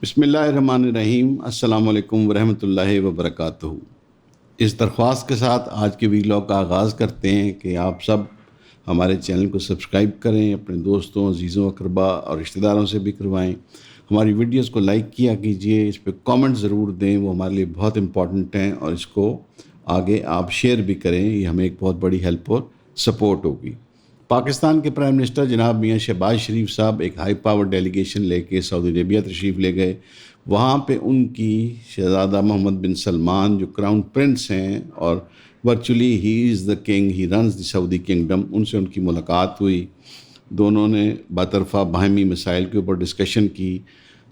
بسم اللہ الرحمن الرحیم۔ السلام علیکم ورحمۃ اللہ وبرکاتہ۔ اس درخواست کے ساتھ آج کے ویلاگ کا آغاز کرتے ہیں کہ آپ سب ہمارے چینل کو سبسکرائب کریں، اپنے دوستوں، عزیزوں، اقربا اور رشتہ داروں سے بھی کروائیں۔ ہماری ویڈیوز کو لائک کیا کیجئے، اس پہ کامنٹ ضرور دیں، وہ ہمارے لیے بہت امپورٹنٹ ہیں، اور اس کو آگے آپ شیئر بھی کریں، یہ ہمیں ایک بہت بڑی ہیلپ اور سپورٹ ہوگی۔ پاکستان کے پرائم منسٹر جناب میاں شہباز شریف صاحب ایک ہائی پاور ڈیلیگیشن لے کے سعودی عربیہ تشریف لے گئے۔ وہاں پہ ان کی شہزادہ محمد بن سلمان جو کراؤن پرنس ہیں اور virtually he is the king, he runs the Saudi kingdom, ان سے ان کی ملاقات ہوئی۔ دونوں نے باطرفہ باہمی مسائل کے اوپر ڈسکشن کی۔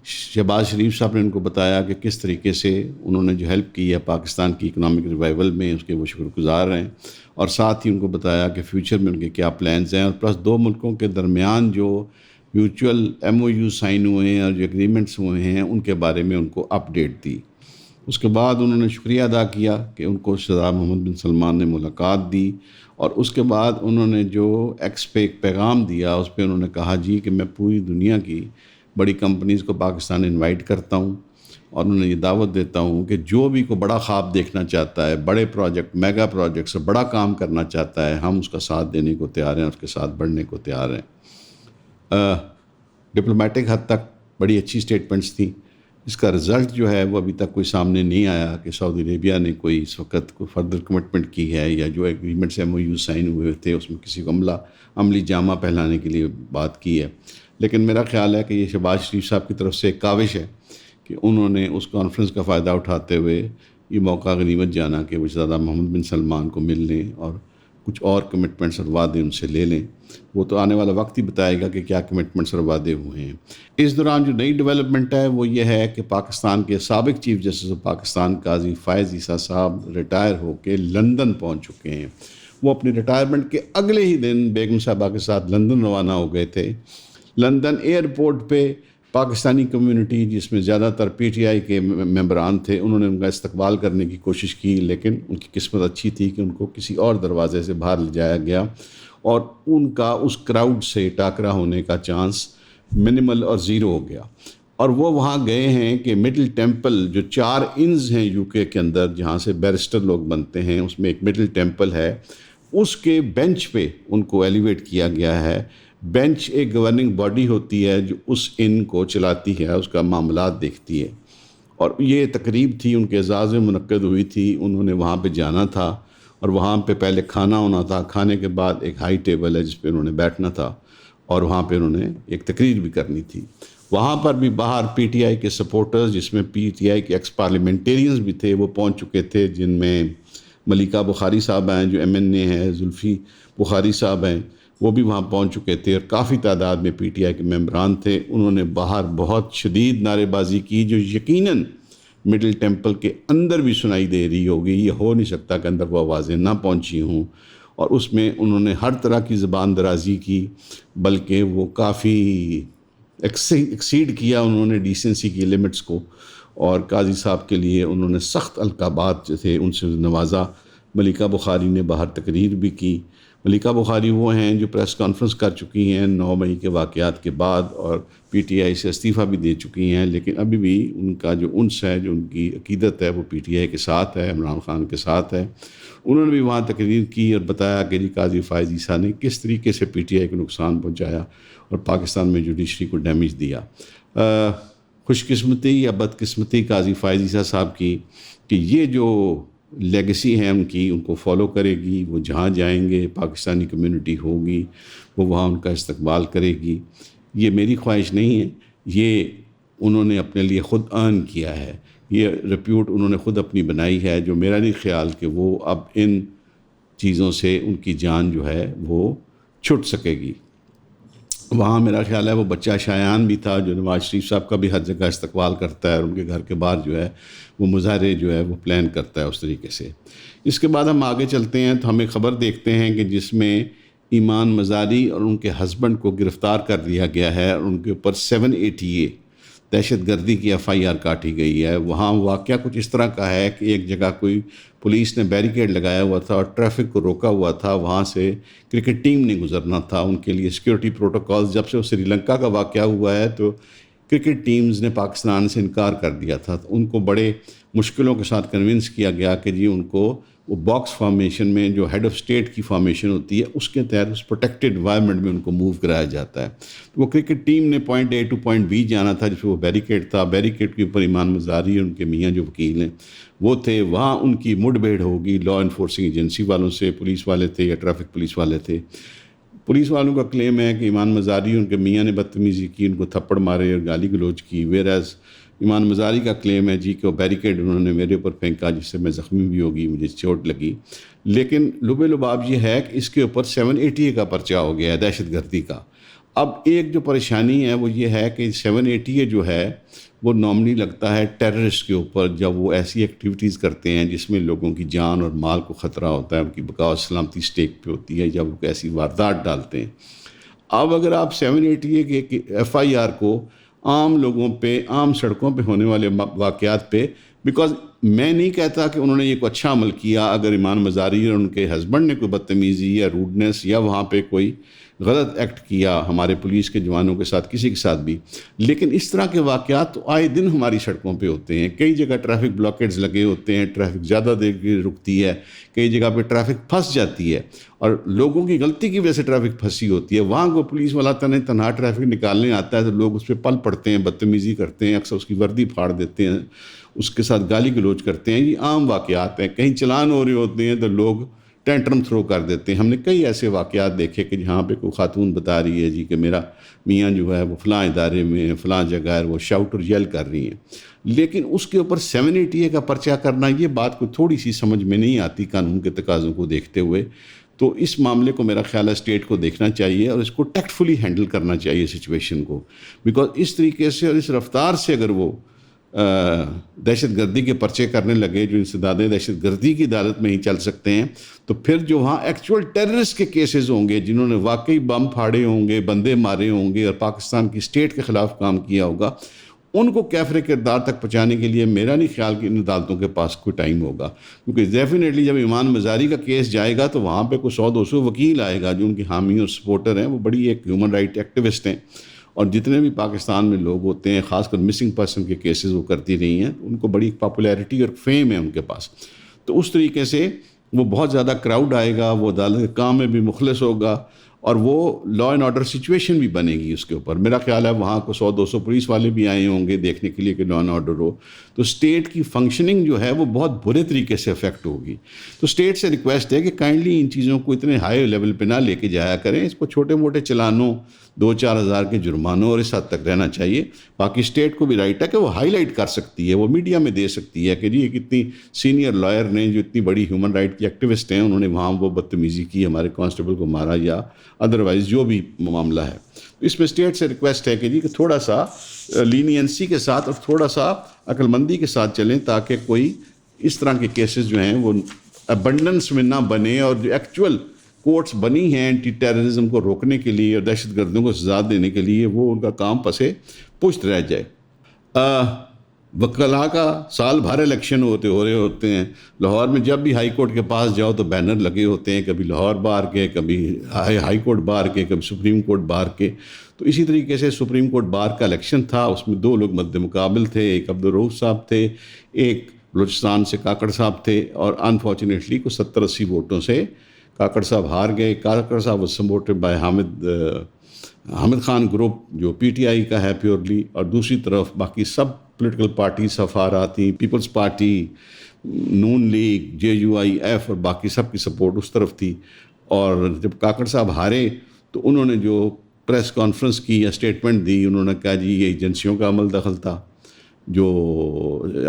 شہباز شریف صاحب نے ان کو بتایا کہ کس طریقے سے انہوں نے جو ہیلپ کی ہے پاکستان کی اکنامک ریوائول میں، اس کے وہ شکر گزار ہیں، اور ساتھ ہی ان کو بتایا کہ فیوچر میں ان کے کیا پلانز ہیں، اور پلس دو ملکوں کے درمیان جو mutual M O U sign ہوئے ہیں اور جو اگریمنٹس ہوئے ہیں ان کے بارے میں ان کو اپڈیٹ دی۔ اس کے بعد انہوں نے شکریہ ادا کیا کہ ان کو شہزادہ محمد بن سلمان نے ملاقات دی، اور اس کے بعد انہوں نے جو ایکس پہ ایک پیغام دیا، اس پہ انہوں نے کہا جی کہ میں پوری دنیا کی بڑی کمپنیز کو پاکستان انوائٹ کرتا ہوں، اور انہوں نے یہ دعوت دیتا ہوں کہ جو بھی کوئی بڑا خواب دیکھنا چاہتا ہے، بڑے پروجیکٹ، میگا پروجیکٹ سے بڑا کام کرنا چاہتا ہے، ہم اس کا ساتھ دینے کو تیار ہیں، اس کے ساتھ بڑھنے کو تیار ہیں۔ ڈپلومیٹک حد تک بڑی اچھی سٹیٹمنٹس تھیں۔ اس کا رزلٹ جو ہے وہ ابھی تک کوئی سامنے نہیں آیا کہ سعودی عربیہ نے کوئی اس وقت کوئی فردر کمٹمنٹ کی ہے، یا جو agreements M O U sign ہوئے تھے اس میں کسی کو عملی جامہ پہلانے کے لیے بات کی ہے۔ لیکن میرا خیال ہے کہ یہ شہباز شریف صاحب کی طرف سے ایک کاوش ہے کہ انہوں نے اس کانفرنس کا فائدہ اٹھاتے ہوئے یہ موقع غنیمت جانا کہ وہ شہزادہ محمد بن سلمان کو مل لیں اور کچھ اور کمٹمنٹس اور وعدے ان سے لے لیں۔ وہ تو آنے والا وقت ہی بتائے گا کہ کیا کمٹمنٹس اور وعدے ہوئے ہیں۔ اس دوران جو نئی ڈیولپمنٹ ہے وہ یہ ہے کہ پاکستان کے سابق چیف جسٹس آف پاکستان قاضی فائز عیسیٰ صاحب ریٹائر ہو کے لندن پہنچ چکے ہیں۔ وہ اپنی ریٹائرمنٹ کے اگلے ہی دن بیگم صاحبہ کے ساتھ لندن روانہ ہو گئے تھے۔ لندن ایئرپورٹ پہ پاکستانی کمیونٹی، جس میں زیادہ تر پی ٹی آئی کے ممبران تھے، انہوں نے ان کا استقبال کرنے کی کوشش کی، لیکن ان کی قسمت اچھی تھی کہ ان کو کسی اور دروازے سے باہر لے جایا گیا، اور ان کا اس کراؤڈ سے ٹاکرا ہونے کا چانس منیمل اور زیرو ہو گیا۔ اور وہ وہاں گئے ہیں کہ مڈل ٹیمپل، جو 4 انز ہیں یو کے اندر جہاں سے بیرسٹر لوگ بنتے ہیں، اس میں ایک مڈل ٹیمپل ہے، اس کے بینچ پہ ان کو ایلیویٹ کیا گیا ہے۔ بینچ ایک گورننگ باڈی ہوتی ہے جو اس ان کو چلاتی ہے، اس کا معاملات دیکھتی ہے، اور یہ تقریب تھی ان کے اعزاز میں منعقد ہوئی تھی۔ انہوں نے وہاں پہ جانا تھا، اور وہاں پہ پہلے کھانا ہونا تھا، کھانے کے بعد ایک ہائی ٹیبل ہے جس پہ انہوں نے بیٹھنا تھا، اور وہاں پہ انہوں نے ایک تقریر بھی کرنی تھی۔ وہاں پر بھی باہر پی ٹی آئی کے سپورٹرز، جس میں پی ٹی آئی کے ایکس پارلیمنٹیرینز بھی تھے، وہ پہنچ چکے تھے، جن میں ملیکہ بخاری صاحب ہیں جو ایم این اے ہیں، زلفی بخاری صاحب ہیں، وہ بھی وہاں پہنچ چکے تھے، اور کافی تعداد میں پی ٹی آئی کے ممبران تھے۔ انہوں نے باہر بہت شدید نعرے بازی کی، جو یقیناً مڈل ٹیمپل کے اندر بھی سنائی دے رہی ہوگی۔ یہ ہو نہیں سکتا کہ اندر وہ آوازیں نہ پہنچی ہوں، اور اس میں انہوں نے ہر طرح کی زبان درازی کی، بلکہ وہ کافی ایکسیڈ کیا انہوں نے ڈیسنسی کی لیمٹس کو، اور قاضی صاحب کے لیے انہوں نے سخت القابات جو تھے ان سے نوازا۔ ملیکہ بخاری نے باہر تقریر بھی کی۔ ملیکہ بخاری وہ ہیں جو پریس کانفرنس کر چکی ہیں 9 مئی کے واقعات کے بعد، اور پی ٹی آئی سے استعفیٰ بھی دے چکی ہیں، لیکن ابھی بھی ان کا جو انس ہے، جو ان کی عقیدت ہے، وہ پی ٹی آئی کے ساتھ ہے، عمران خان کے ساتھ ہے۔ انہوں نے بھی وہاں تقریر کی اور بتایا کہ جی قاضی فائز عیسیٰ نے کس طریقے سے پی ٹی آئی کو نقصان پہنچایا اور پاکستان میں جوڈیشری کو ڈیمیج دیا۔ خوش قسمتی یا بدقسمتی قاضی فائز عیسیٰ صاحب کی کہ یہ جو لیگسی ہے ان کی، ان کو فالو کرے گی۔ وہ جہاں جائیں گے پاکستانی کمیونٹی ہوگی، وہ وہاں ان کا استقبال کرے گی۔ یہ میری خواہش نہیں ہے، یہ انہوں نے اپنے لیے خود ارن کیا ہے، یہ ریپیوٹ انہوں نے خود اپنی بنائی ہے، جو میرا نہیں خیال کہ وہ اب ان چیزوں سے ان کی جان جو ہے وہ چھٹ سکے گی۔ وہاں میرا خیال ہے وہ بچہ شایان بھی تھا جو نواز شریف صاحب کا بھی ہر جگہ استقبال کرتا ہے، اور ان کے گھر کے باہر جو ہے وہ مظاہرے جو ہے وہ پلان کرتا ہے اس طریقے سے۔ اس کے بعد ہم آگے چلتے ہیں تو ہمیں خبر دیکھتے ہیں کہ جس میں ایمان مزاری اور ان کے ہسبینڈ کو گرفتار کر دیا گیا ہے، اور ان کے اوپر 780A دہشت گردی کی ایف آئی آر کاٹی گئی ہے۔ وہاں واقعہ کچھ اس طرح کا ہے کہ ایک جگہ کوئی پولیس نے بیریکیڈ لگایا ہوا تھا اور ٹریفک کو روکا ہوا تھا، وہاں سے کرکٹ ٹیم نے گزرنا تھا، ان کے لیے سیکیورٹی پروٹوکالز۔ جب سے وہ سری لنکا کا واقعہ ہوا ہے تو کرکٹ ٹیمز نے پاکستان سے انکار کر دیا تھا، تو ان کو بڑے مشکلوں کے ساتھ کنونس کیا گیا کہ جی ان کو وہ باکس فارمیشن میں جو ہیڈ آف اسٹیٹ کی فارمیشن ہوتی ہے اس کے تحت اس پروٹیکٹڈ انوائرمنٹ میں ان کو موو کرایا جاتا ہے۔ وہ کرکٹ ٹیم نے point A to point B جانا تھا، جس میں وہ بیریکیڈ تھا، بیریکیڈ کے اوپر ایمان مزاری ان کے میاں جو وکیل ہیں وہ تھے، وہاں ان کی مڈ بھیڑ ہوگی لا انفورسنگ ایجنسی والوں سے، پولیس والے تھے یا ٹریفک پولیس والے تھے۔ پولیس والوں کا کلیم ہے کہ ایمان مزاری ان کے میاں نے بدتمیزی کی، ان کو تھپڑ مارے اور گالی گلوچ کی، ویئر ایمان مزاری کا کلیم ہے جی کہ وہ بیریکیڈ انہوں نے میرے اوپر پھینکا جس سے میں زخمی بھی ہوگی، مجھے چوٹ لگی۔ لیکن لب لباب یہ ہے کہ اس کے اوپر 780 کا پرچہ ہو گیا ہے دہشت گردی کا۔ اب ایک جو پریشانی ہے وہ یہ ہے کہ 780 جو ہے وہ نارملی لگتا ہے ٹیررسٹ کے اوپر، جب وہ ایسی ایکٹیویٹیز کرتے ہیں جس میں لوگوں کی جان اور مال کو خطرہ ہوتا ہے، ان کی بقاء و سلامتی سٹیک پہ ہوتی ہے، جب وہ ایسی واردات ڈالتے ہیں۔ اب اگر آپ 780 کے FIR کو عام لوگوں پہ، عام سڑکوں پہ ہونے والے واقعات پہ، بیکاز میں نہیں کہتا کہ انہوں نے یہ کوئی اچھا عمل کیا، اگر ایمان مزاری اور ان کے ہسبینڈ نے کوئی بدتمیزی یا روڈنس یا وہاں پہ کوئی غلط ایکٹ کیا ہمارے پولیس کے جوانوں کے ساتھ، کسی کے ساتھ بھی، لیکن اس طرح کے واقعات تو آئے دن ہماری سڑکوں پہ ہوتے ہیں۔ کئی جگہ ٹریفک بلاکیڈز لگے ہوتے ہیں، ٹریفک زیادہ دیر کی رکتی ہے، کئی جگہ پہ ٹریفک پھنس جاتی ہے اور لوگوں کی غلطی کی وجہ سے ٹریفک پھنسی ہوتی ہے۔ وہاں کو پولیس والا تنہا ٹریفک نکالنے آتا ہے تو لوگ اس پہ پل پڑتے ہیں، بدتمیزی کرتے ہیں، اکثر اس کی وردی پھاڑ دیتے ہیں، اس کے ساتھ گالی گلوچ کرتے ہیں۔ یہ عام واقعات ہیں۔ کہیں چلان ہو رہے ہوتے ہیں تو لوگ ٹینٹرم تھرو کر دیتے ہیں۔ ہم نے کئی ایسے واقعات دیکھے کہ جہاں پہ کوئی خاتون بتا رہی ہے جی کہ میرا میاں جو ہے وہ فلاں ادارے میں فلاں جگہ ہے، وہ شاؤٹ اور یل کر رہی ہیں، لیکن اس کے اوپر 780 کا پرچہ کرنا، یہ بات کو تھوڑی سی سمجھ میں نہیں آتی قانون کے تقاضوں کو دیکھتے ہوئے۔ تو اس معاملے کو میرا خیال ہے اسٹیٹ کو دیکھنا چاہیے اور اس کو ٹیکٹفلی ہینڈل کرنا چاہیے سچویشن کو، بیکاز اس طریقے سے اور اس رفتار سے اگر وہ دہشت گردی کے پرچے کرنے لگے جو انسدادیں دہشت گردی کی عدالت میں ہی چل سکتے ہیں، تو پھر جو وہاں ایکچوئل ٹیررسٹ کے کیسز ہوں گے، جنہوں نے واقعی بم پھاڑے ہوں گے، بندے مارے ہوں گے اور پاکستان کی اسٹیٹ کے خلاف کام کیا ہوگا، ان کو کیفر کردار تک پہنچانے کے لیے میرا نہیں خیال کہ ان عدالتوں کے پاس کوئی ٹائم ہوگا، کیونکہ ڈیفینیٹلی جب ایمان مزاری کا کیس جائے گا تو وہاں پہ کوئی 100-200 وکیل آئے گا جو ان کی حامی اور سپورٹر ہیں، وہ بڑی ایک ہیومن رائٹ ایکٹیوسٹ ہیں، اور جتنے بھی پاکستان میں لوگ ہوتے ہیں، خاص کر مسنگ پرسن کے کیسز وہ کرتی رہی ہیں، ان کو بڑی پاپولیرٹی اور فیم ہے ان کے پاس، تو اس طریقے سے وہ بہت زیادہ کراؤڈ آئے گا، وہ عدالت کے کام میں بھی مخلص ہوگا اور وہ لا اینڈ آرڈر سچویشن بھی بنے گی اس کے اوپر۔ میرا خیال ہے وہاں کو 100-200 پولیس والے بھی آئے ہوں گے دیکھنے کے لیے کہ لا اینڈ آرڈر ہو، تو اسٹیٹ کی فنکشننگ جو ہے وہ بہت برے طریقے سے افیکٹ ہوگی۔ تو اسٹیٹ سے ریکویسٹ ہے کہ کائنڈلی ان چیزوں کو اتنے ہائی لیول پہ نہ لے کے جایا کریں، اس کو چھوٹے موٹے چلانوں، 2-4 ہزار کے جرمانوں اور اس حد تک رہنا چاہیے۔ باقی اسٹیٹ کو بھی رائٹ ہے کہ وہ ہائی لائٹ کر سکتی ہے، وہ میڈیا میں دے سکتی ہے کہ جی ایک اتنی سینئر لائر نے جو اتنی بڑی ہیومن رائٹ کی ایکٹیوسٹ ہیں، انہوں نے وہاں وہ بدتمیزی کی، ہمارے کانسٹیبل کو مارا یا ادروائز جو بھی معاملہ ہے۔ اس میں اسٹیٹ سے ریکویسٹ ہے کہ جی کہ تھوڑا سا لینینسی کے ساتھ اور تھوڑا سا عقل مندی کے ساتھ چلیں، تاکہ کوئی اس طرح کے کیسز جو ہیں وہ ابنڈنس میں نہ بنے، اور جو ایکچول کورٹس بنی ہیں اینٹی ٹیررزم کو روکنے کے لیے اور دہشت گردوں کو سزا دینے کے لیے، وہ ان کا کام پسے پشت رہ جائے۔ وکلاء کا سال بھر الیکشن ہو رہے ہوتے ہیں۔ لاہور میں جب بھی ہائی کورٹ کے پاس جاؤ تو بینر لگے ہوتے ہیں، کبھی لاہور بار کے، کبھی ہائی کورٹ بار کے، کبھی سپریم کورٹ بار کے۔ تو اسی طریقے سے سپریم کورٹ بار کا الیکشن تھا، اس میں 2 لوگ مد مقابل تھے، ایک عبدالرؤف صاحب تھے، ایک بلوچستان سے کاکڑ صاحب تھے، اور انفارچونیٹلی کو 70-80 ووٹوں سے کاکڑ صاحب ہار گئے۔ کاکڑ صاحب was supported by Hamid Khan group جو PTI کا ہے پیورلی، اور دوسری طرف باقی سب پولیٹیکل پارٹی سفارات تھیں، پیپلز پارٹی، نون لیگ، JUIF اور باقی سب کی سپورٹ اس طرف تھی۔ اور جب کاکڑ صاحب ہارے تو انہوں نے جو پریس کانفرنس کی یا اسٹیٹمنٹ دی، انہوں نے کہا جی یہ ایجنسیوں کا عمل دخل تھا، جو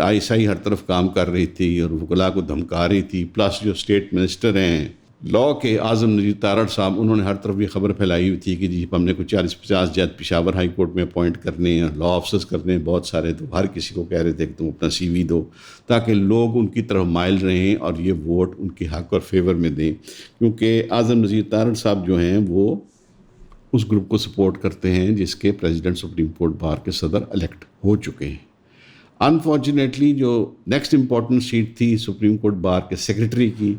ISI ہر طرف کام کر رہی تھی اور وکلاء کو دھمکا رہی تھی، پلس جو اسٹیٹ منسٹر ہیں لا کے اعظم نذیر تارڑ صاحب، انہوں نے ہر طرف یہ خبر پھیلائی ہوئی تھی کہ جی ہم نے کوئی 40-50 جج پشاور ہائی کورٹ میں اپوائنٹ کرنے ہیں، لا آفسرز کرنے ہیں بہت سارے، تو ہر کسی کو کہہ رہے تھے کہ تم اپنا CV دو تاکہ لوگ ان کی طرف مائل رہیں اور یہ ووٹ ان کے حق اور فیور میں دیں، کیونکہ اعظم نذیر تارڑ صاحب جو ہیں وہ اس گروپ کو سپورٹ کرتے ہیں جس کے پریزیڈنٹ سپریم کورٹ بار کے صدر الیکٹ ہو چکے ہیں۔ انفارچونیٹلی جو نیکسٹ امپورٹنٹ سیٹ تھی سپریم کورٹ بار کے سیکرٹری کی،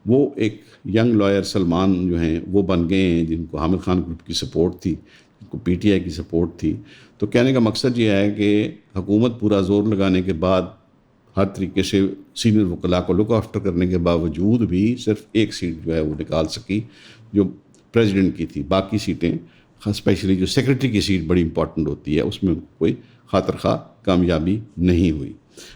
وہ ایک ینگ لائر سلمان جو ہیں وہ بن گئے ہیں، جن کو حامد خان گروپ کی سپورٹ تھی، کو پی ٹی آئی کی سپورٹ تھی. تو کہنے کا مقصد یہ ہے کہ حکومت پورا زور لگانے کے بعد ہر طریقے سے سینئر وکلاء کو لک آفٹر کرنے کے باوجود بھی صرف ایک سیٹ جو ہے وہ نکال سکی جو پریزیڈنٹ کی تھی. باقی سیٹیں اسپیشلی جو سیکرٹری کی سیٹ بڑی امپورٹنٹ ہوتی ہے اس میں کوئی خاطر خواہ کامیابی نہیں ہوئی.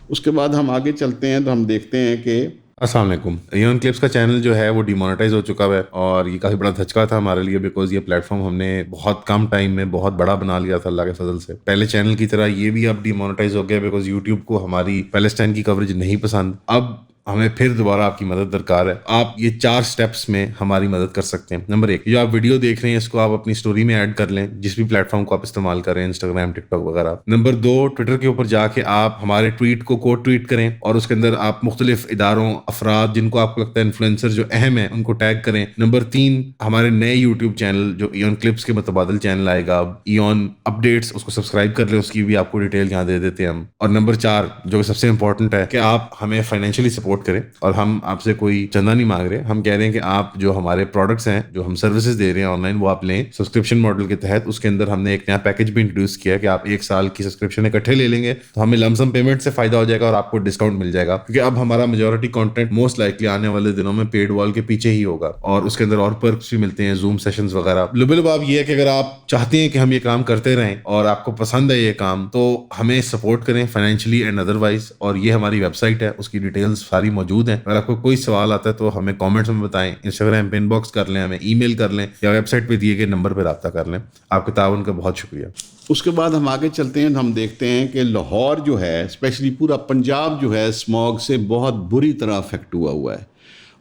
اس کے بعد ہم آگے چلتے ہیں تو ہم دیکھتے ہیں کہ السلام علیکم. ایون کلپس کا چینل جو ہے وہ ڈی مونیٹائز ہو چکا ہے اور یہ کافی بڑا دھچکا تھا ہمارے لیے بیکاز یہ پلیٹ فارم ہم نے بہت کم ٹائم میں بہت بڑا بنا لیا تھا اللہ کے فضل سے. پہلے چینل کی طرح یہ بھی اب ڈی مونیٹائز ہو گیا بیکاز یوٹیوب کو ہماری پیلسٹائن کی کوریج نہیں پسند. اب ہمیں پھر دوبارہ آپ کی مدد درکار ہے. آپ یہ 4 سٹیپس میں ہماری مدد کر سکتے ہیں. نمبر 1، جو آپ ویڈیو دیکھ رہے ہیں اس کو آپ اپنی سٹوری میں ایڈ کر لیں جس بھی پلیٹ فارم کو آپ استعمال کریں، انسٹاگرام، ٹک ٹاک وغیرہ. نمبر 2، ٹویٹر کے اوپر جا کے آپ ہمارے ٹویٹ کو کوٹ ٹویٹ کریں اور اس کے اندر آپ مختلف اداروں، افراد جن کو آپ کو لگتا ہے انفلوئنسر جو اہم ہیں ان کو ٹیگ کریں. نمبر 3، ہمارے نئے یوٹیوب چینل جو ایون کلپس کے متبادل چینل آئے گا ایون اپڈیٹس، اس کو سبسکرائب کر لیں، اس کی بھی آپ کو ڈیٹیل یہاں دے دیتے ہیں ہم. اور نمبر 4 جو کہ سب سے امپورٹنٹ ہے کہ آپ ہمیں فائنینشلی سپورٹ کریں. اور ہم آپ سے کوئی چندہ نہیں مانگ رہے، ہم کہہ رہے ہیں کہ آپ جو ہمارے پروڈکٹس ہیں، جو ہم سروسز دے رہے ہیں آن لائن، وہ آپ لیں سبسکرپشن ماڈل کے تحت. اس کے اندر ہم نے ایک نیا پیکیج بھی انٹروڈیوس کیا کہ آپ 1 سال کی سبسکرپشن اکٹھے لے لیں گے تو ہمیں لم سم پیمنٹ سے فائدہ ہو جائے گا اور آپ کو ڈسکاؤنٹ مل جائے گا کیونکہ اب ہمارا میجورٹی کنٹینٹ موسٹ لائکلی آنے والے دنوں میں پیڈ وال کے پیچھے ہی ہوگا اور اس کے اندر اور پرکس بھی ملتے ہیں، زوم سیشنز وغیرہ. لبلب آپ یہ ہے کہ اگر آپ چاہتے ہیں کہ ہم یہ کام کرتے رہیں اور آپ کو پسند ہے یہ کام تو ہمیں سپورٹ کریں فائنینشلی اینڈ ادروائز. اور یہ ہماری ویب سائٹ ہے، اس کی ڈیٹیلز ساری موجود ہیں. اگر آپ کو کوئی سوال آتا ہے تو ہمیں کامنٹس میں بتائیں، انسٹاگرام پہ ان باکس کر لیں، ہمیں ای میل کر لیں یا ویب سائٹ پہ دیے گئے نمبر پہ رابطہ کر لیں. آپ کے تعاون کا بہت شکریہ. اس کے بعد ہم آگے چلتے ہیں تو ہم دیکھتے ہیں کہ لاہور جو ہے اسپیشلی پورا پنجاب جو ہے اسموگ سے بہت بری طرح افیکٹ ہوا ہے.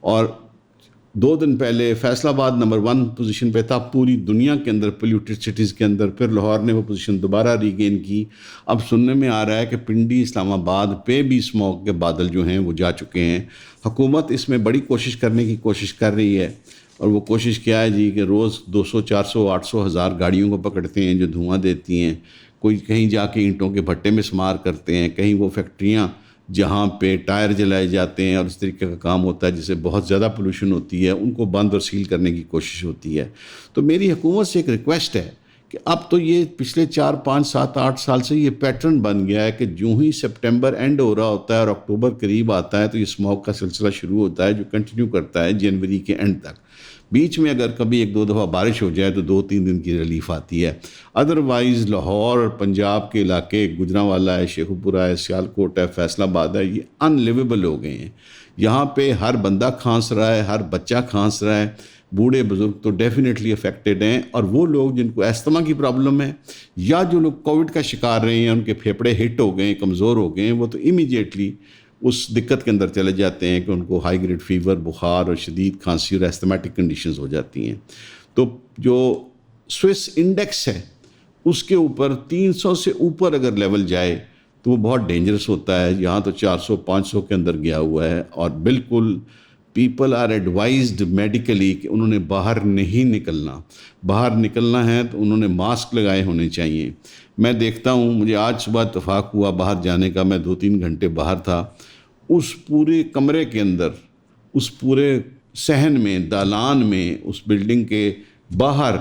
اور 2 دن پہلے فیصل آباد نمبر 1 پوزیشن پہ تھا پوری دنیا کے اندر پولیوٹڈ سٹیز کے اندر. پھر لاہور نے وہ پوزیشن دوبارہ ریگین کی. اب سننے میں آ رہا ہے کہ پنڈی، اسلام آباد پہ بھی اسموگ کے بادل جو ہیں وہ جا چکے ہیں. حکومت اس میں بڑی کوشش کرنے کی کوشش کر رہی ہے اور وہ کوشش کیا ہے جی کہ روز 200 400 800 ہزار گاڑیوں کو پکڑتے ہیں جو دھواں دیتی ہیں. کوئی کہیں جا کے اینٹوں کے بھٹے میں سمار کرتے ہیں، کہیں وہ فیکٹریاں جہاں پہ ٹائر جلائے جاتے ہیں اور اس طریقے کا کام ہوتا ہے جس سے بہت زیادہ پولوشن ہوتی ہے، ان کو بند اور سیل کرنے کی کوشش ہوتی ہے. تو میری حکومت سے ایک ریکویسٹ ہے کہ اب تو یہ پچھلے 4 5 7 8 سال سے یہ پیٹرن بن گیا ہے کہ جو ہی سپٹمبر اینڈ ہو رہا ہوتا ہے اور اکتوبر قریب آتا ہے تو یہ اسموگ کا سلسلہ شروع ہوتا ہے جو کنٹینیو کرتا ہے جنوری کے اینڈ تک. بیچ میں اگر کبھی 1 2 دفعہ بارش ہو جائے تو 2 3 دن کی ریلیف آتی ہے. ادروائز لاہور اور پنجاب کے علاقے گجرانوالا ہے، شیخوپورہ ہے، سیالکوٹ ہے، فیصل آباد ہے، یہ ان لیویبل ہو گئے ہیں. یہاں پہ ہر بندہ کھانس رہا ہے، ہر بچہ کھانس رہا ہے، بوڑھے بزرگ تو ڈیفینیٹلی افیکٹڈ ہیں. اور وہ لوگ جن کو استھما کی پرابلم ہے یا جو لوگ کووڈ کا شکار رہے ہیں، ان کے پھیپھڑے ہٹ ہو گئے ہیں، کمزور ہو گئے ہیں، وہ تو امیجیٹلی اس دقت کے اندر چلے جاتے ہیں کہ ان کو ہائی گریڈ فیور، بخار اور شدید کھانسی اور ایستھمیٹک کنڈیشنز ہو جاتی ہیں. تو جو سوئس انڈیکس ہے اس کے اوپر 300 سے اوپر اگر لیول جائے تو وہ بہت ڈینجرس ہوتا ہے. یہاں تو 400 500 کے اندر گیا ہوا ہے اور بالکل پیپل آر ایڈوائزڈ میڈیکلی کہ انہوں نے باہر نہیں نکلنا. باہر نکلنا ہے تو انہوں نے ماسک لگائے ہونے چاہیے. میں دیکھتا ہوں، مجھے آج صبح اتفاق ہوا باہر جانے کا، میں 2 3 گھنٹے باہر تھا. اس پورے کمرے کے اندر، اس پورے صحن میں، دالان میں، اس بلڈنگ کے باہر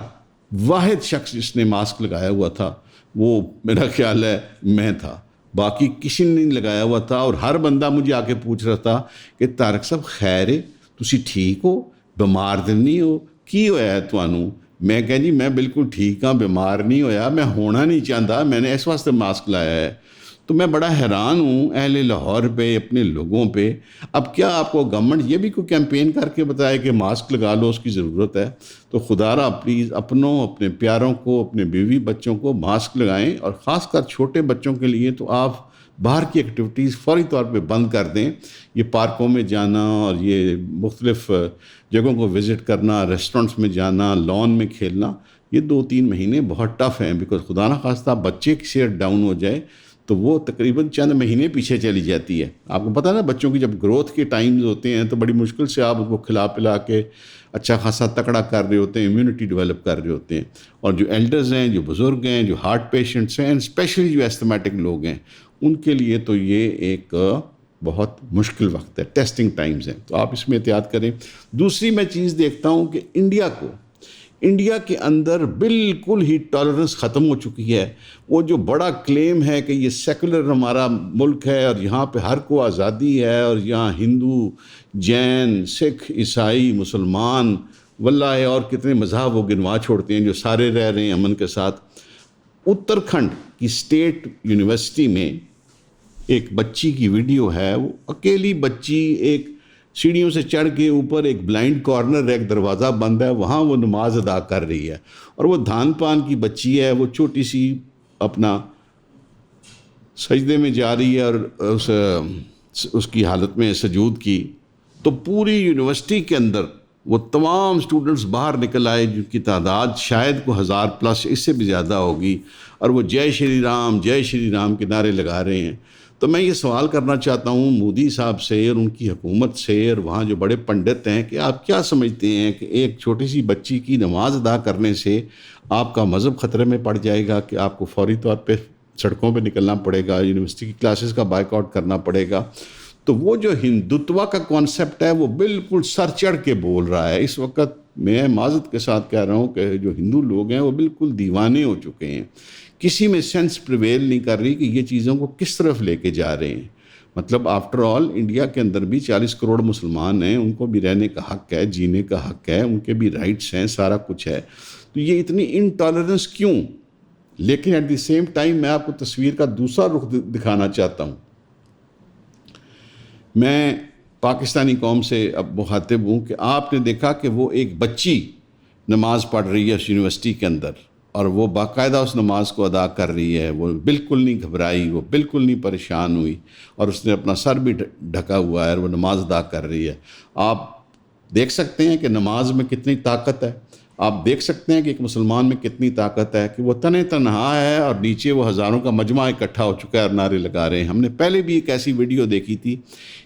واحد شخص جس نے ماسک لگایا ہوا تھا وہ میرا خیال ہے میں تھا. باقی کسی نے نہیں لگایا ہوا تھا اور ہر بندہ مجھے آ کے پوچھ رہا تھا کہ طارق صاحب خیر ہے، تسی ٹھیک ہو، بیمار تو نہیں ہو، کی ہویا ہے تانوں؟ میں کہا جی میں بالکل ٹھیک ہاں، بیمار نہیں ہویا، میں ہونا نہیں چاہتا، میں نے اس واسطے ماسک لایا ہے. تو میں بڑا حیران ہوں اہل لاہور پہ، اپنے لوگوں پہ. اب کیا آپ کو گورنمنٹ یہ بھی کوئی کیمپین کر کے بتائے کہ ماسک لگا لو، اس کی ضرورت ہے؟ تو خدا را پلیز اپنوں، اپنے پیاروں کو، اپنے بیوی بچوں کو ماسک لگائیں. اور خاص کر چھوٹے بچوں کے لیے تو آپ باہر کی ایکٹیویٹیز فوری طور پہ بند کر دیں. یہ پارکوں میں جانا اور یہ مختلف جگہوں کو وزٹ کرنا، ریسٹورنٹس میں جانا، لان میں کھیلنا، یہ 2 3 مہینے بہت ٹف ہیں. بیکاز خدا نہ خواستہ بچے کی صحت ڈاؤن ہو جائے تو وہ تقریباً چند مہینے پیچھے چلی جاتی ہے. آپ کو پتہ نا بچوں کی جب گروتھ کے ٹائمز ہوتے ہیں تو بڑی مشکل سے آپ ان کو کھلا پلا کے اچھا خاصا تکڑا کر رہے ہوتے ہیں، امیونٹی ڈیولپ کر رہے ہوتے ہیں. اور جو ایلڈرز ہیں، جو بزرگ ہیں، جو ہارٹ پیشنٹس ہیں، اینڈ اسپیشلی جو ایستھمیٹک لوگ ہیں، ان کے لیے تو یہ ایک بہت مشکل وقت ہے، ٹیسٹنگ ٹائمز ہیں. تو آپ اس میں احتیاط کریں. دوسری میں چیز دیکھتا ہوں کہ انڈیا کے اندر بالکل ہی ٹالرنس ختم ہو چکی ہے. وہ جو بڑا کلیم ہے کہ یہ سیکولر ہمارا ملک ہے اور یہاں پہ ہر کو آزادی ہے اور یہاں ہندو، جین، سکھ، عیسائی، مسلمان، واللہ اور کتنے مذہب وہ گنوا چھوڑتے ہیں جو سارے رہ رہے ہیں امن کے ساتھ. اتراکھنڈ کی اسٹیٹ یونیورسٹی میں ایک بچی کی ویڈیو ہے، وہ اکیلی بچی ایک سیڑھیوں سے چڑھ کے اوپر ایک بلائنڈ کارنر ہے، ایک دروازہ بند ہے، وہاں وہ نماز ادا کر رہی ہے. اور وہ دھان پان کی بچی ہے، وہ چھوٹی سی اپنا سجدے میں جا رہی ہے اور اس کی حالت میں سجود کی. تو پوری یونیورسٹی کے اندر وہ تمام سٹوڈنٹس باہر نکل آئے جن کی تعداد شاید کو 1000+ اس سے بھی زیادہ ہوگی، اور وہ جے شری رام کے نعرے لگا رہے ہیں. تو میں یہ سوال کرنا چاہتا ہوں مودی صاحب سے اور ان کی حکومت سے اور وہاں جو بڑے پنڈت ہیں کہ آپ کیا سمجھتے ہیں کہ ایک چھوٹی سی بچی کی نماز ادا کرنے سے آپ کا مذہب خطرے میں پڑ جائے گا کہ آپ کو فوری طور پہ سڑکوں پہ نکلنا پڑے گا، یونیورسٹی کی کلاسز کا بائیک آؤٹ کرنا پڑے گا؟ تو وہ جو ہندوتوا کا کانسیپٹ ہے وہ بالکل سر چڑھ کے بول رہا ہے. اس وقت میں معذرت کے ساتھ کہہ رہا ہوں کہ جو ہندو لوگ ہیں وہ بالکل دیوانے ہو چکے ہیں. کسی میں سینس پریویل نہیں کر رہی کہ یہ چیزوں کو کس طرف لے کے جا رہے ہیں. مطلب آفٹر آل انڈیا کے اندر بھی 40 کروڑ مسلمان ہیں، ان کو بھی رہنے کا حق ہے، جینے کا حق ہے، ان کے بھی رائٹس ہیں، سارا کچھ ہے. تو یہ اتنی انٹالرنس کیوں؟ لیکن ایٹ دی سیم ٹائم میں آپ کو تصویر کا دوسرا رخ دکھانا چاہتا ہوں. میں پاکستانی قوم سے اب مخاطب ہوں کہ آپ نے دیکھا کہ وہ ایک بچی نماز پڑھ رہی ہے اس یونیورسٹی کے اندر، اور وہ باقاعدہ اس نماز کو ادا کر رہی ہے. وہ بالکل نہیں گھبرائی، وہ بالکل نہیں پریشان ہوئی، اور اس نے اپنا سر بھی ڈھکا ہوا ہے اور وہ نماز ادا کر رہی ہے. آپ دیکھ سکتے ہیں کہ نماز میں کتنی طاقت ہے. آپ دیکھ سکتے ہیں کہ ایک مسلمان میں کتنی طاقت ہے کہ وہ تنہا ہے اور نیچے وہ ہزاروں کا مجمع اکٹھا ہو چکا ہے اور نعرے لگا رہے ہیں. ہم نے پہلے بھی ایک ایسی ویڈیو دیکھی تھی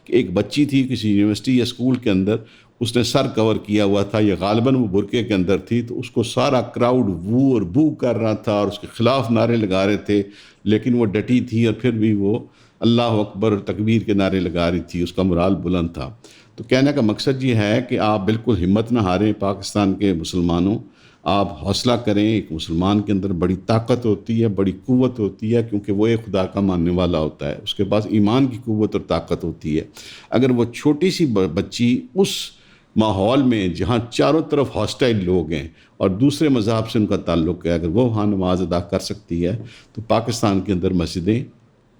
کہ ایک بچی تھی کسی یونیورسٹی یا اسکول کے اندر، اس نے سر کور کیا ہوا تھا، یہ غالباً وہ برقعے کے اندر تھی، تو اس کو سارا کراؤڈ وو اور بو کر رہا تھا اور اس کے خلاف نعرے لگا رہے تھے، لیکن وہ ڈٹی تھی اور پھر بھی وہ اللہ اکبر اور تکبیر کے نعرے لگا رہی تھی. اس کا مرال بلند تھا. تو کہنے کا مقصد یہ ہے کہ آپ بالکل ہمت نہ ہاریں پاکستان کے مسلمانوں. آپ حوصلہ کریں. ایک مسلمان کے اندر بڑی طاقت ہوتی ہے، بڑی قوت ہوتی ہے، کیونکہ وہ ایک خدا کا ماننے والا ہوتا ہے، اس کے پاس ایمان کی قوت اور طاقت ہوتی ہے. اگر وہ چھوٹی سی بچی اس ماحول میں جہاں چاروں طرف ہاسٹائل لوگ ہیں اور دوسرے مذہب سے ان کا تعلق ہے، اگر وہ وہاں نماز ادا کر سکتی ہے تو پاکستان کے اندر مسجدیں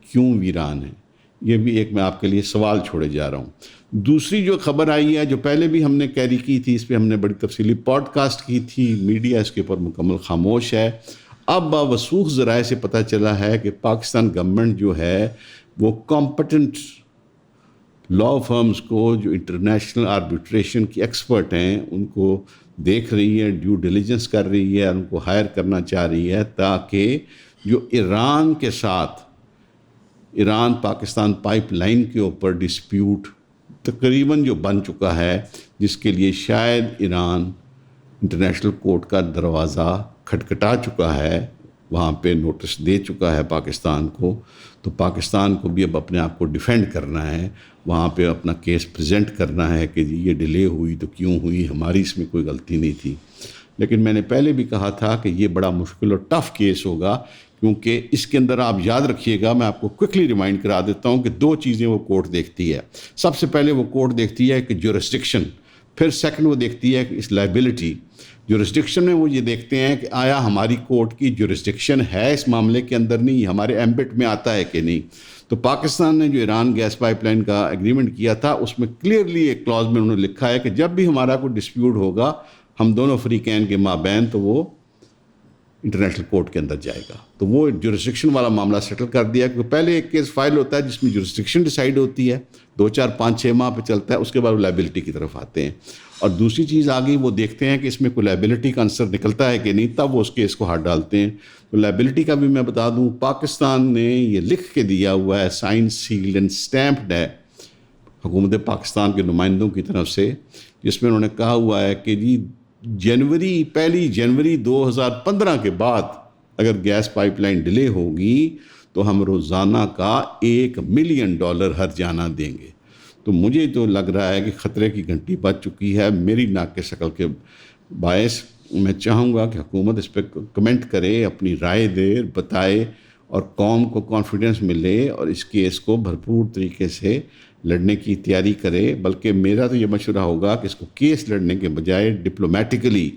کیوں ویران ہیں؟ یہ بھی ایک میں آپ کے لیے سوال چھوڑے جا رہا ہوں. دوسری جو خبر آئی ہے، جو پہلے بھی ہم نے کیری کی تھی، اس پہ ہم نے بڑی تفصیلی پوڈ کاسٹ کی تھی، میڈیا اس کے اوپر مکمل خاموش ہے. اب باوثوق ذرائع سے پتہ چلا ہے کہ پاکستان گورنمنٹ جو ہے وہ کمپٹنٹ لاء فرمز کو، جو انٹرنیشنل آربیٹریشن کی ایکسپرٹ ہیں، ان کو دیکھ رہی ہے، ڈیو ڈیلیجنس کر رہی ہے، ان کو ہائر کرنا چاہ رہی ہے، تاکہ جو ایران کے ساتھ ایران پاکستان پائپ لائن کے اوپر ڈسپیوٹ تقریباً جو بن چکا ہے، جس کے لیے شاید ایران انٹرنیشنل کورٹ کا دروازہ کھٹکھٹا چکا ہے، وہاں پہ نوٹس دے چکا ہے پاکستان کو. تو پاکستان کو بھی اب اپنے آپ کو ڈیفینڈ کرنا ہے، وہاں پہ اپنا کیس پریزنٹ کرنا ہے کہ جی یہ ڈیلے ہوئی تو کیوں ہوئی، ہماری اس میں کوئی غلطی نہیں تھی. لیکن میں نے پہلے بھی کہا تھا کہ یہ بڑا مشکل اور ٹف کیس ہوگا، کیونکہ اس کے اندر آپ یاد رکھیے گا، میں آپ کو کوئکلی ریمائنڈ کرا دیتا ہوں کہ 2 چیزیں وہ کورٹ دیکھتی ہے. سب سے پہلے وہ کورٹ دیکھتی ہے کہ جورسڈکشن، پھر سیکنڈ وہ دیکھتی ہے کہ اس لائبلٹی. جورسڈکشن میں وہ یہ دیکھتے ہیں کہ آیا ہماری کورٹ کی جورسڈکشن ہے اس معاملے کے اندر، نہیں ہمارے ایمبٹ میں آتا ہے کہ نہیں. تو پاکستان نے جو ایران گیس پائپ لائن کا ایگریمنٹ کیا تھا، اس میں کلیئرلی ایک کلاز میں انہوں نے لکھا ہے کہ جب بھی ہمارا کوئی ڈسپیوٹ ہوگا ہم دونوں فریقین کے مابین، تو وہ انٹرنیشنل کورٹ کے اندر جائے گا. تو وہ جورسڈکشن والا معاملہ سیٹل کر دیا، کیونکہ پہلے ایک کیس فائل ہوتا ہے جس میں جورسڈکشن ڈیسائیڈ ہوتی ہے، 2 4 5 6 ماہ پہ چلتا ہے، اس کے بعد وہ لائبلٹی کی طرف آتے ہیں. اور دوسری چیز آ گئی، وہ دیکھتے ہیں کہ اس میں کوئی لائبلٹی کا عنصر نکلتا ہے کہ نہیں، تب وہ اس کیس کو ہاتھ ڈالتے ہیں. تو لائبلٹی کا بھی میں بتا دوں، پاکستان نے یہ لکھ کے دیا ہوا ہے، سائن سیلڈ اینڈ اسٹیمپڈ ہے حکومت پاکستان کے نمائندوں کی طرف سے، جس میں انہوں نے کہا ہوا ہے کہ جی پہلی جنوری 2015 کے بعد اگر گیس پائپ لائن ڈیلے ہوگی تو ہم روزانہ کا $1 ملین ہر جانہ دیں گے. تو مجھے تو لگ رہا ہے کہ خطرے کی گھنٹی بج چکی ہے میری ناک کے شکل کے باعث. میں چاہوں گا کہ حکومت اس پہ کمنٹ کرے، اپنی رائے دے، بتائے، اور قوم کو کانفیڈنس ملے اور اس کیس کو بھرپور طریقے سے لڑنے کی تیاری کرے۔ بلکہ میرا تو یہ مشورہ ہوگا کہ اس کو کیس لڑنے کے بجائے ڈپلومیٹیکلی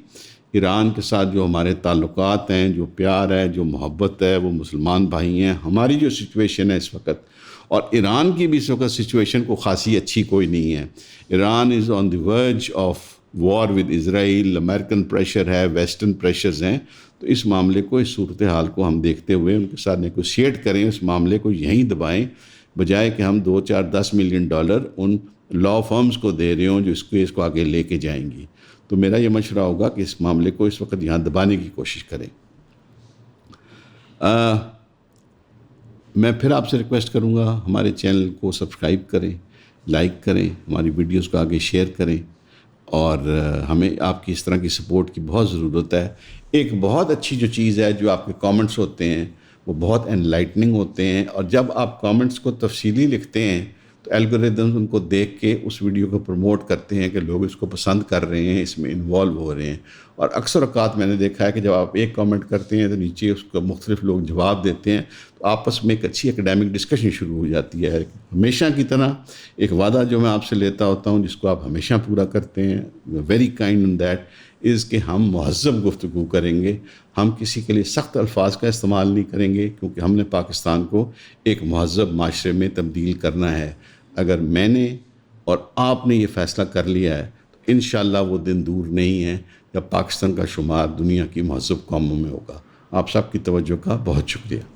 ایران کے ساتھ جو ہمارے تعلقات ہیں، جو پیار ہے، جو محبت ہے، وہ مسلمان بھائی ہیں، ہماری جو سچویشن ہے اس وقت، اور ایران کی بھی اس وقت سچویشن کو خاصی اچھی کوئی نہیں ہے۔ Iran is on the verge of war with Israel, American pressure ہے، ویسٹرن پریشرز ہیں۔ تو اس معاملے کو، اس صورتحال کو ہم دیکھتے ہوئے ان کے ساتھ نیگوشیٹ کریں، اس معاملے کو یہیں دبائیں، بجائے کہ ہم 2 4 10 ملین ڈالر ان لا فرمز کو دے رہے ہوں جو اس کیس کو آگے لے کے جائیں گی۔ تو میرا یہ مشورہ ہوگا کہ اس معاملے کو اس وقت یہاں دبانے کی کوشش کریں۔ میں پھر آپ سے ریکویسٹ کروں گا، ہمارے چینل کو سبسکرائب کریں، لائک کریں، ہماری ویڈیوز کو آگے شیئر کریں، اور ہمیں آپ کی اس طرح کی سپورٹ کی بہت ضرورت ہے۔ ایک بہت اچھی جو چیز ہے، جو آپ کے کامنٹس ہوتے ہیں وہ بہت انلائٹننگ ہوتے ہیں، اور جب آپ کامنٹس کو تفصیلی لکھتے ہیں تو الگوریدمز ان کو دیکھ کے اس ویڈیو کو پروموٹ کرتے ہیں کہ لوگ اس کو پسند کر رہے ہیں، اس میں انوالو ہو رہے ہیں۔ اور اکثر اوقات میں نے دیکھا ہے کہ جب آپ ایک کامنٹ کرتے ہیں تو نیچے اس کو مختلف لوگ جواب دیتے ہیں، تو آپس میں ایک اچھی اکیڈیمک ڈسکشن شروع ہو جاتی ہے۔ ہمیشہ کی طرح ایک وعدہ جو میں آپ سے لیتا ہوتا ہوں، جس کو آپ ہمیشہ پورا کرتے ہیں، very kind in that is کہ ہم مہذب گفتگو کریں گے، ہم کسی کے لیے سخت الفاظ کا استعمال نہیں کریں گے، کیونکہ ہم نے پاکستان کو ایک مہذب معاشرے میں تبدیل کرنا ہے۔ اگر میں نے اور آپ نے یہ فیصلہ کر لیا ہے تو انشاءاللہ وہ دن دور نہیں ہے جب پاکستان کا شمار دنیا کی مہذب قوموں میں ہوگا۔ آپ سب کی توجہ کا بہت شکریہ۔